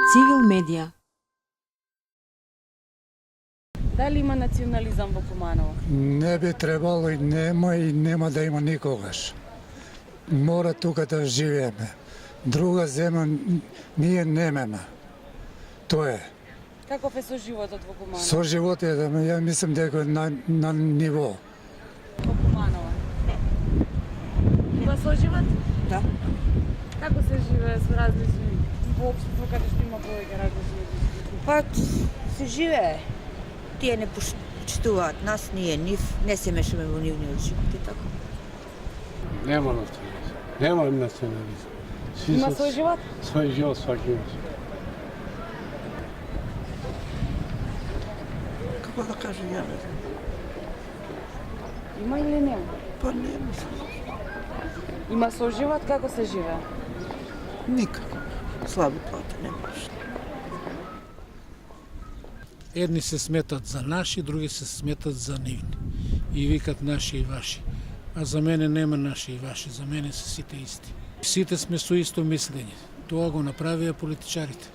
Цивил медија. Дали има национализам во Куманово? Не би требало и нема да има никогаш. Мора тука да живееме. Друга земја ние немаме. Тоа е. Каков е соживотот во Куманово? Со живот е, ја мислам дека на ниво. Во Куманово. Има соживот? Да. Како се живее со различни во општество каде што има повеќе различни? Па се живее. Тие не почитуваат нас, ние нив, не се мешаме во нивниот живот и така. Нема национализам. Нема национализам. Има соживот? Свој живот сваки има. Како да кажем, ја не знам. Има или нема? Па не мислам. Има соживот, како се живее? Никако. Слабо плата не може. Едни се сметат за наши, други се сметат за нивни. И викат наши и ваши. А за мене нема наши и ваши, за мене се сите исти. Сите сме со исто мислење. Тоа го направија политичарите.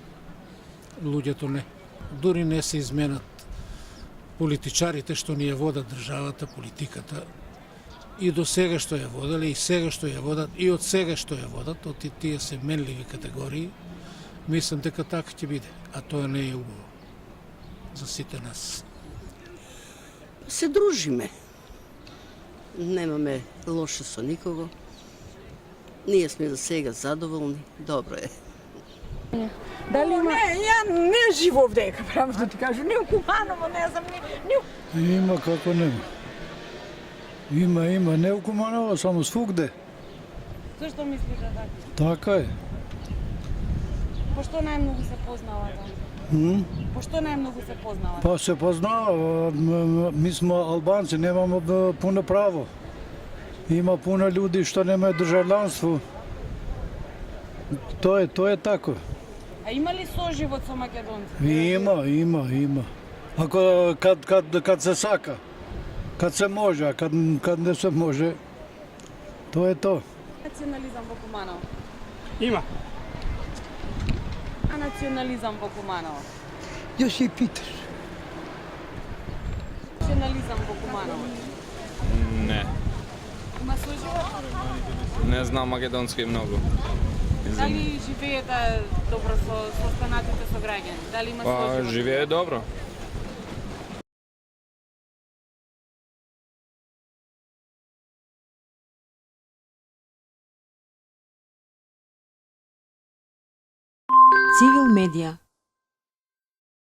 Луѓето не. Дури не се изменат политичарите што ни ја водат државата, политиката. И до сега што ја воделе, и сега што ја водат, и од сега што ја водат, од тие се менливи категории, мислам дека така ќе биде. А тоа не е убаво за сите нас. Се дружиме. Немаме лошо со никого. Ние сме за сега задоволни. Добро е. Дали има... Не живов дека, право да ти кажу, ни у Куманово, не знам, ни... Има како нема. Има, не у Куманово, само свугде. Зашто мислиш да така? Така е. Пошто најмногу се познава Пошто најмногу се познава? Па се познава, ми сме албанци, немаме пуно право. Има пуно луѓе што немаат државланство. Тоа е тако. А има ли соживот со македонци? Има. Ако кад се сака, кад се може, а кад не се може, тоа е тоа. Национализам во Куманово. Има. А национализам во Куманово? Ја си питаш. Национализам во Куманово. Не, Има соживот? не знам македонски многу. Дали живеете добро со останатите со граѓани? Дали има Па, соживот? живее добро. Цивил медија.